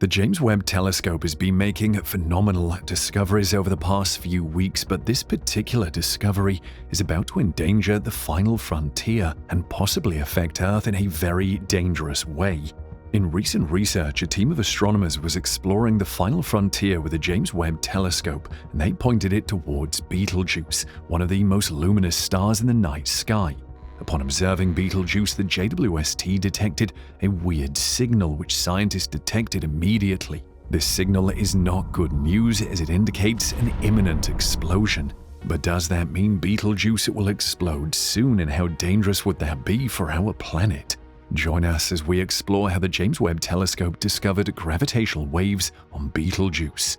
The James Webb Telescope has been making phenomenal discoveries over the past few weeks, but this particular discovery is about to endanger the final frontier and possibly affect Earth in a very dangerous way. In recent research, a team of astronomers was exploring the final frontier with the James Webb Telescope, and they pointed it towards Betelgeuse, one of the most luminous stars in the night sky. Upon observing Betelgeuse, the JWST detected a weird signal which scientists detected immediately. This signal is not good news as it indicates an imminent explosion. But does that mean Betelgeuse will explode soon, and how dangerous would that be for our planet? Join us as we explore how the James Webb Telescope discovered gravitational waves on Betelgeuse.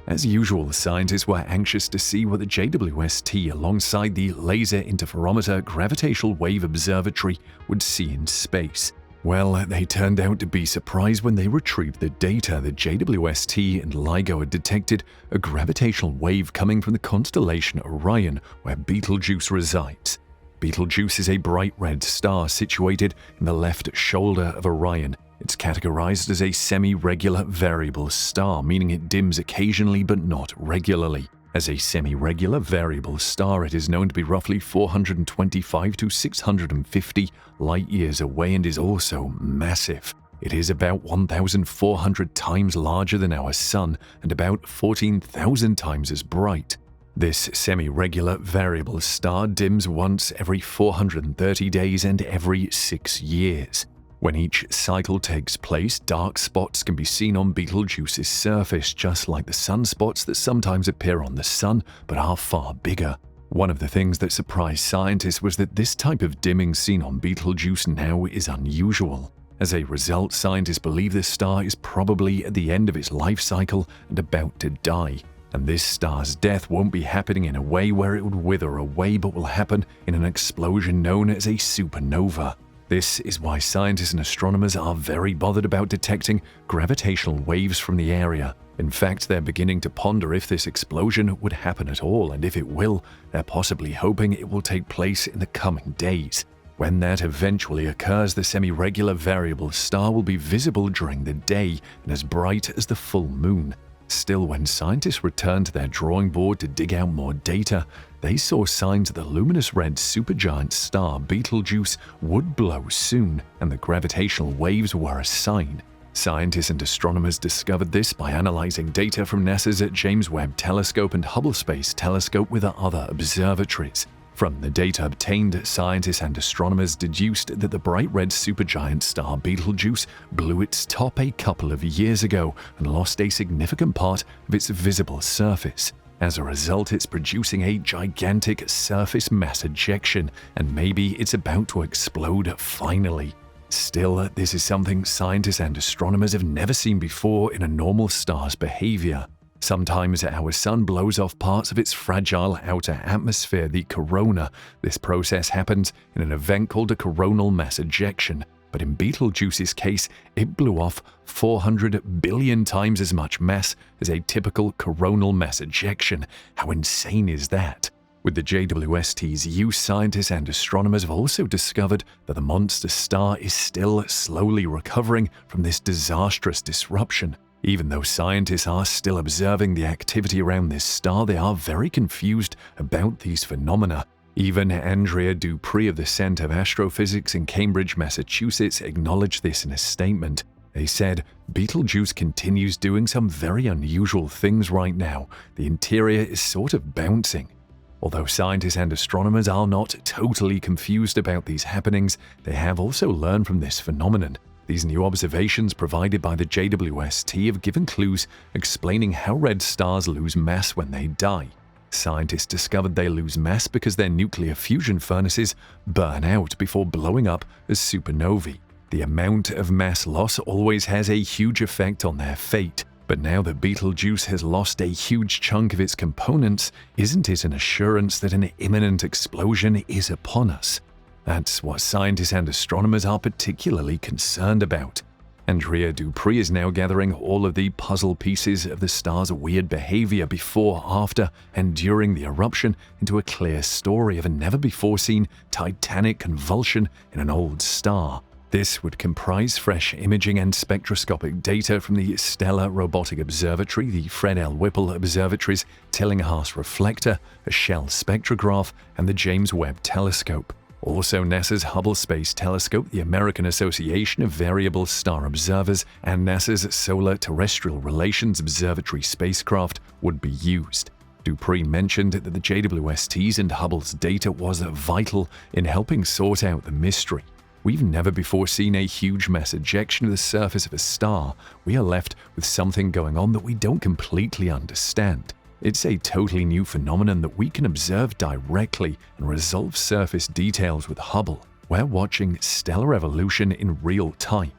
As usual, scientists were anxious to see what the JWST alongside the Laser Interferometer Gravitational Wave Observatory would see in space. Well, they turned out to be surprised when they retrieved the data. The JWST and LIGO had detected a gravitational wave coming from the constellation Orion, where Betelgeuse resides. Betelgeuse is a bright red star situated in the left shoulder of Orion. It's categorized as a semi-regular variable star, meaning it dims occasionally but not regularly. As a semi-regular variable star, it is known to be roughly 425 to 650 light-years away and is also massive. It is about 1,400 times larger than our Sun and about 14,000 times as bright. This semi-regular variable star dims once every 430 days and every 6 years. When each cycle takes place, dark spots can be seen on Betelgeuse's surface, just like the sunspots that sometimes appear on the Sun but are far bigger. One of the things that surprised scientists was that this type of dimming seen on Betelgeuse now is unusual. As a result, scientists believe this star is probably at the end of its life cycle and about to die. And this star's death won't be happening in a way where it would wither away, but will happen in an explosion known as a supernova. This is why scientists and astronomers are very bothered about detecting gravitational waves from the area. In fact, they're beginning to ponder if this explosion would happen at all, and if it will, they're possibly hoping it will take place in the coming days. When that eventually occurs, the semi-regular variable star will be visible during the day and as bright as the full moon. Still, when scientists returned to their drawing board to dig out more data, they saw signs that the luminous red supergiant star Betelgeuse would blow soon, and the gravitational waves were a sign. Scientists and astronomers discovered this by analyzing data from NASA's James Webb Telescope and Hubble Space Telescope with other observatories. From the data obtained, scientists and astronomers deduced that the bright red supergiant star Betelgeuse blew its top a couple of years ago and lost a significant part of its visible surface. As a result, it's producing a gigantic surface mass ejection, and maybe it's about to explode finally. Still, this is something scientists and astronomers have never seen before in a normal star's behavior. Sometimes our Sun blows off parts of its fragile outer atmosphere, the corona. This process happens in an event called a coronal mass ejection. But in Betelgeuse's case, it blew off 400 billion times as much mass as a typical coronal mass ejection. How insane is that? With the JWST's use, scientists and astronomers have also discovered that the monster star is still slowly recovering from this disastrous disruption. Even though scientists are still observing the activity around this star, they are very confused about these phenomena. Even Andrea Dupree of the Center of Astrophysics in Cambridge, Massachusetts, acknowledged this in a statement. They said, "Betelgeuse continues doing some very unusual things right now. The interior is sort of bouncing." Although scientists and astronomers are not totally confused about these happenings, they have also learned from this phenomenon. These new observations provided by the JWST have given clues explaining how red stars lose mass when they die. Scientists discovered they lose mass because their nuclear fusion furnaces burn out before blowing up as supernovae. The amount of mass loss always has a huge effect on their fate. But now that Betelgeuse has lost a huge chunk of its components, isn't it an assurance that an imminent explosion is upon us? That's what scientists and astronomers are particularly concerned about. Andrea Dupree is now gathering all of the puzzle pieces of the star's weird behavior before, after, and during the eruption into a clear story of a never-before-seen titanic convulsion in an old star. This would comprise fresh imaging and spectroscopic data from the Stellar Robotic Observatory, the Fred L. Whipple Observatory's Tillinghast Reflector, a Shell spectrograph, and the James Webb Telescope. Also NASA's Hubble Space Telescope, the American Association of Variable Star Observers, and NASA's Solar Terrestrial Relations Observatory spacecraft would be used. Dupree mentioned that the JWST's and Hubble's data was vital in helping sort out the mystery. We've never before seen a huge mass ejection of the surface of a star. We are left with something going on that we don't completely understand. It's a totally new phenomenon that we can observe directly and resolve surface details with Hubble. We're watching stellar evolution in real time.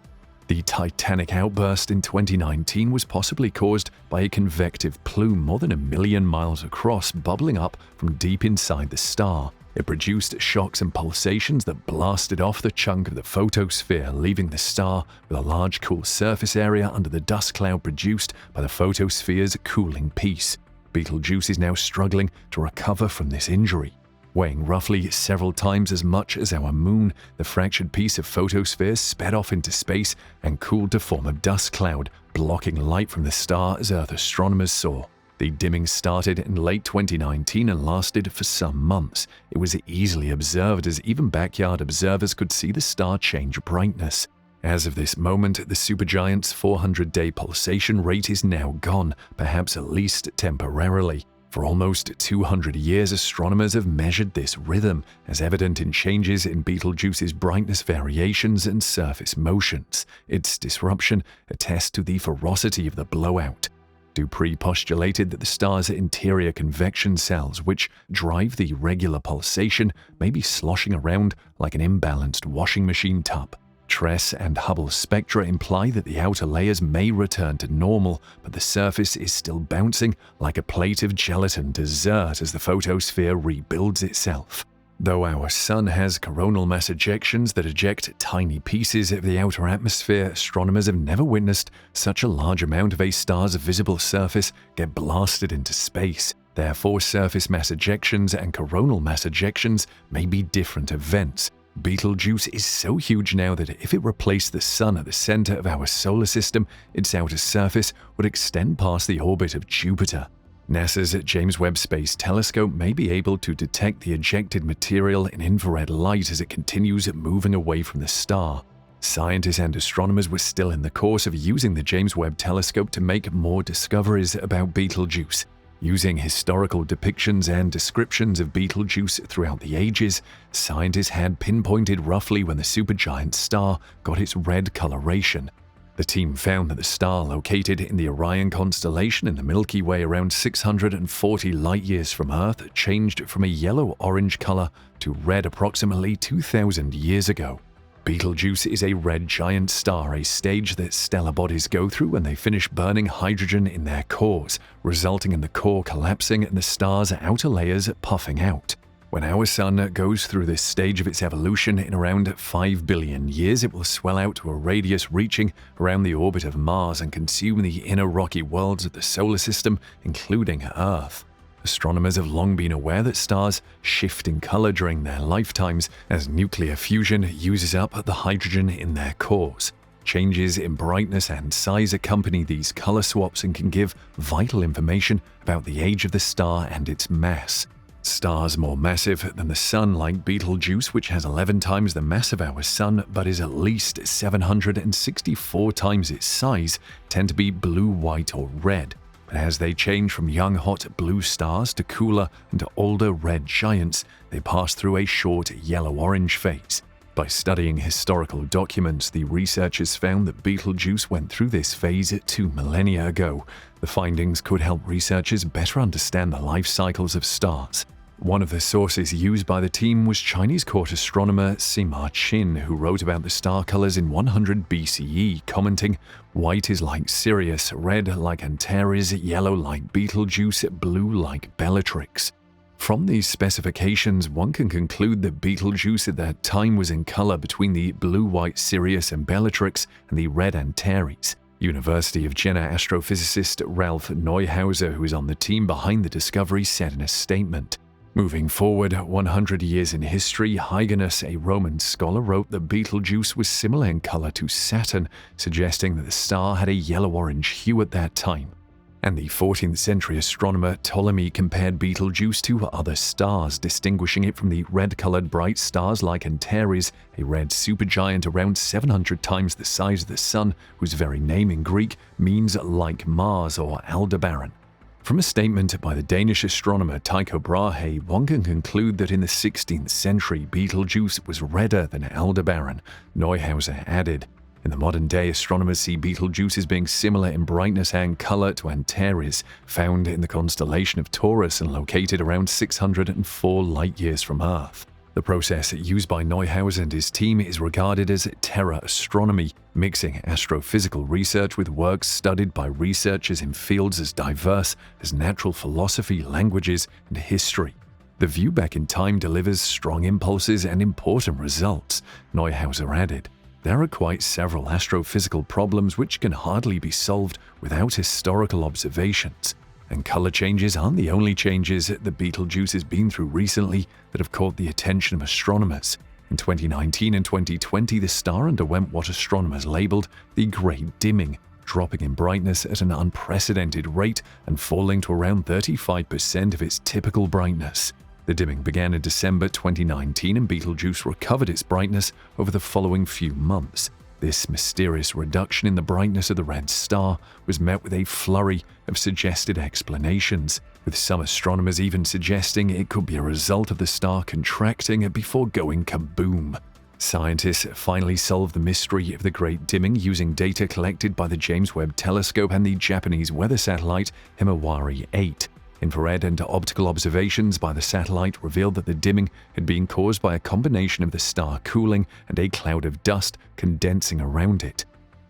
The titanic outburst in 2019 was possibly caused by a convective plume more than 1 million miles across bubbling up from deep inside the star. It produced shocks and pulsations that blasted off the chunk of the photosphere, leaving the star with a large cool surface area under the dust cloud produced by the photosphere's cooling piece. Betelgeuse is now struggling to recover from this injury. Weighing roughly several times as much as our moon, the fractured piece of photosphere sped off into space and cooled to form a dust cloud, blocking light from the star as Earth astronomers saw. The dimming started in late 2019 and lasted for some months. It was easily observed as even backyard observers could see the star change brightness. As of this moment, the supergiant's 400-day pulsation rate is now gone, perhaps at least temporarily. For almost 200 years, astronomers have measured this rhythm, as evident in changes in Betelgeuse's brightness variations and surface motions. Its disruption attests to the ferocity of the blowout. Dupree postulated that the star's interior convection cells, which drive the regular pulsation, may be sloshing around like an imbalanced washing machine tub. TRESS and Hubble spectra imply that the outer layers may return to normal, but the surface is still bouncing like a plate of gelatin dessert as the photosphere rebuilds itself. Though our Sun has coronal mass ejections that eject tiny pieces of the outer atmosphere, astronomers have never witnessed such a large amount of a star's visible surface get blasted into space. Therefore, surface mass ejections and coronal mass ejections may be different events. Betelgeuse is so huge now that if it replaced the Sun at the center of our solar system, its outer surface would extend past the orbit of Jupiter. NASA's James Webb Space Telescope may be able to detect the ejected material in infrared light as it continues moving away from the star. Scientists and astronomers were still in the course of using the James Webb Telescope to make more discoveries about Betelgeuse. Using historical depictions and descriptions of Betelgeuse throughout the ages, scientists had pinpointed roughly when the supergiant star got its red coloration. The team found that the star located in the Orion constellation in the Milky Way around 640 light-years from Earth changed from a yellow-orange color to red approximately 2,000 years ago. Betelgeuse is a red giant star, a stage that stellar bodies go through when they finish burning hydrogen in their cores, resulting in the core collapsing and the star's outer layers puffing out. When our Sun goes through this stage of its evolution in around 5 billion years, it will swell out to a radius reaching around the orbit of Mars and consume the inner rocky worlds of the solar system, including Earth. Astronomers have long been aware that stars shift in color during their lifetimes as nuclear fusion uses up the hydrogen in their cores. Changes in brightness and size accompany these color swaps and can give vital information about the age of the star and its mass. Stars more massive than the Sun, like Betelgeuse, which has 11 times the mass of our Sun but is at least 764 times its size, tend to be blue, white, or red. But as they change from young hot blue stars to cooler and older red giants, they pass through a short yellow-orange phase. By studying historical documents, the researchers found that Betelgeuse went through this phase 2 millennia ago. The findings could help researchers better understand the life cycles of stars. One of the sources used by the team was Chinese court astronomer Sima Qin, who wrote about the star colors in 100 BCE, commenting, "White is like Sirius, red like Antares, yellow like Betelgeuse, blue like Bellatrix." From these specifications, one can conclude that Betelgeuse at that time was in color between the blue-white Sirius and Bellatrix and the red Antares. University of Jena astrophysicist Ralph Neuhauser, who is on the team behind the discovery, said in a statement, Moving forward 100 years in history, Hyginus, a Roman scholar, wrote that Betelgeuse was similar in color to Saturn, suggesting that the star had a yellow-orange hue at that time. And the 14th century astronomer Ptolemy compared Betelgeuse to other stars, distinguishing it from the red-colored bright stars like Antares, a red supergiant around 700 times the size of the Sun, whose very name in Greek means like Mars or Aldebaran. From a statement by the Danish astronomer Tycho Brahe, one can conclude that in the 16th century, Betelgeuse was redder than Aldebaran, Neuhauser added. In the modern day, astronomers see Betelgeuse as being similar in brightness and color to Antares, found in the constellation of Taurus and located around 604 light-years from Earth. The process used by Neuhauser and his team is regarded as terra astronomy, mixing astrophysical research with works studied by researchers in fields as diverse as natural philosophy, languages, and history. The view back in time delivers strong impulses and important results, Neuhauser added. There are quite several astrophysical problems which can hardly be solved without historical observations, and color changes aren't the only changes that Betelgeuse has been through recently that have caught the attention of astronomers. In 2019 and 2020, the star underwent what astronomers labeled the Great Dimming, dropping in brightness at an unprecedented rate and falling to around 35% of its typical brightness. The dimming began in December 2019 and Betelgeuse recovered its brightness over the following few months. This mysterious reduction in the brightness of the red star was met with a flurry of suggested explanations, with some astronomers even suggesting it could be a result of the star contracting before going kaboom. Scientists finally solved the mystery of the Great Dimming using data collected by the James Webb Telescope and the Japanese weather satellite Himawari 8. Infrared and optical observations by the satellite revealed that the dimming had been caused by a combination of the star cooling and a cloud of dust condensing around it.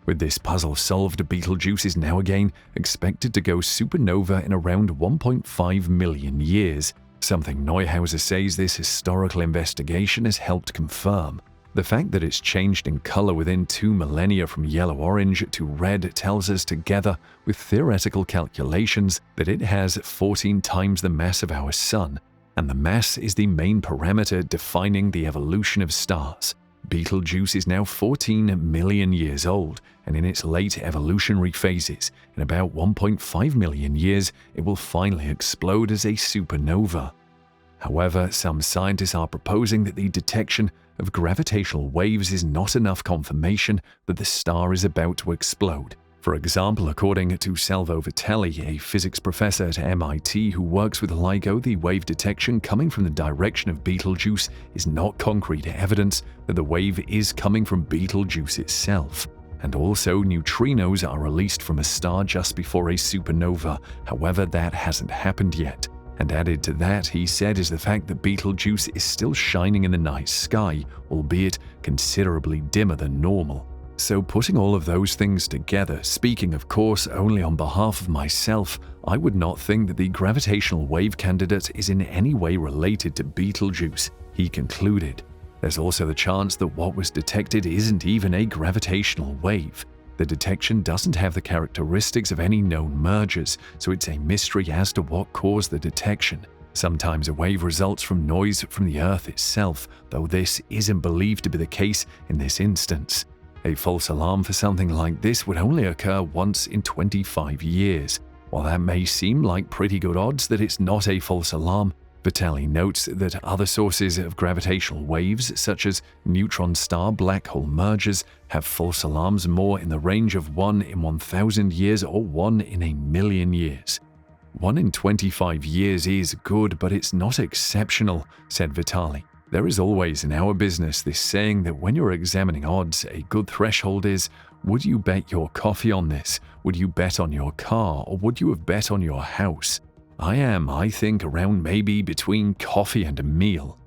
With this puzzle solved, Betelgeuse is now again expected to go supernova in around 1.5 million years, something Neuhauser says this historical investigation has helped confirm. The fact that it's changed in color within 2 millennia from yellow-orange to red tells us, together with theoretical calculations, that it has 14 times the mass of our Sun, and the mass is the main parameter defining the evolution of stars. Betelgeuse is now 14 million years old, and in its late evolutionary phases, in about 1.5 million years, it will finally explode as a supernova. However, some scientists are proposing that the detection of gravitational waves is not enough confirmation that the star is about to explode. For example, according to Salvo Vitelli, a physics professor at MIT who works with LIGO, the wave detection coming from the direction of Betelgeuse is not concrete evidence that the wave is coming from Betelgeuse itself. And also, neutrinos are released from a star just before a supernova, however that hasn't happened yet. And added to that, he said, is the fact that Betelgeuse is still shining in the night sky, albeit considerably dimmer than normal. So putting all of those things together, speaking of course only on behalf of myself, I would not think that the gravitational wave candidate is in any way related to Betelgeuse, he concluded. There's also the chance that what was detected isn't even a gravitational wave. The detection doesn't have the characteristics of any known mergers, so it's a mystery as to what caused the detection. Sometimes a wave results from noise from the Earth itself, though this isn't believed to be the case in this instance. A false alarm for something like this would only occur once in 25 years. While that may seem like pretty good odds that it's not a false alarm, Vitelli notes that other sources of gravitational waves, such as neutron star black hole mergers, have false alarms more in the range of 1 in 1,000 years or 1 in a million years. 1 in 25 years is good, but it's not exceptional, said Vitelli. There is always in our business this saying that when you're examining odds, a good threshold is, would you bet your coffee on this? Would you bet on your car? Or would you have bet on your house? I think, around maybe between coffee and a meal.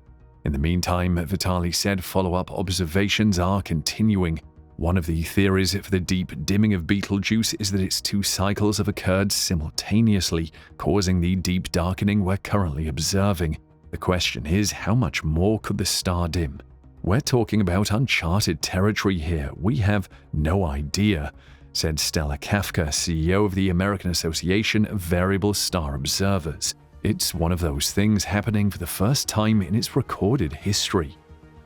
In the meantime, Vitelli said follow-up observations are continuing. One of the theories for the deep dimming of Betelgeuse is that its 2 cycles have occurred simultaneously, causing the deep darkening we're currently observing. The question is, how much more could the star dim? We're talking about uncharted territory here. We have no idea, said Stella Kafka, CEO of the American Association of Variable Star Observers. It's one of those things happening for the first time in its recorded history.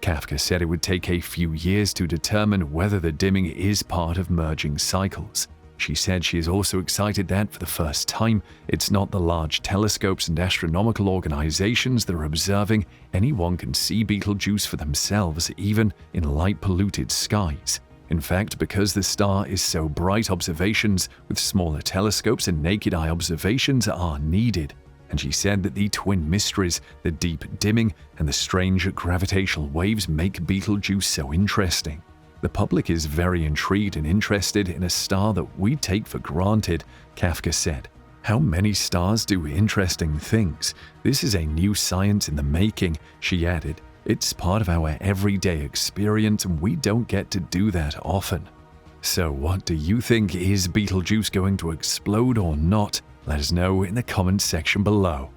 Kafka said it would take a few years to determine whether the dimming is part of merging cycles. She said she is also excited that, for the first time, it's not the large telescopes and astronomical organizations that are observing. Anyone can see Betelgeuse for themselves, even in light-polluted skies. In fact, because the star is so bright, observations with smaller telescopes and naked-eye observations are needed. And she said that the twin mysteries, the deep dimming, and the strange gravitational waves make Betelgeuse so interesting. The public is very intrigued and interested in a star that we take for granted, Kafka said. How many stars do interesting things? This is a new science in the making, she added. It's part of our everyday experience and we don't get to do that often. So what do you think? Is Betelgeuse going to explode or not? Let us know in the comments section below.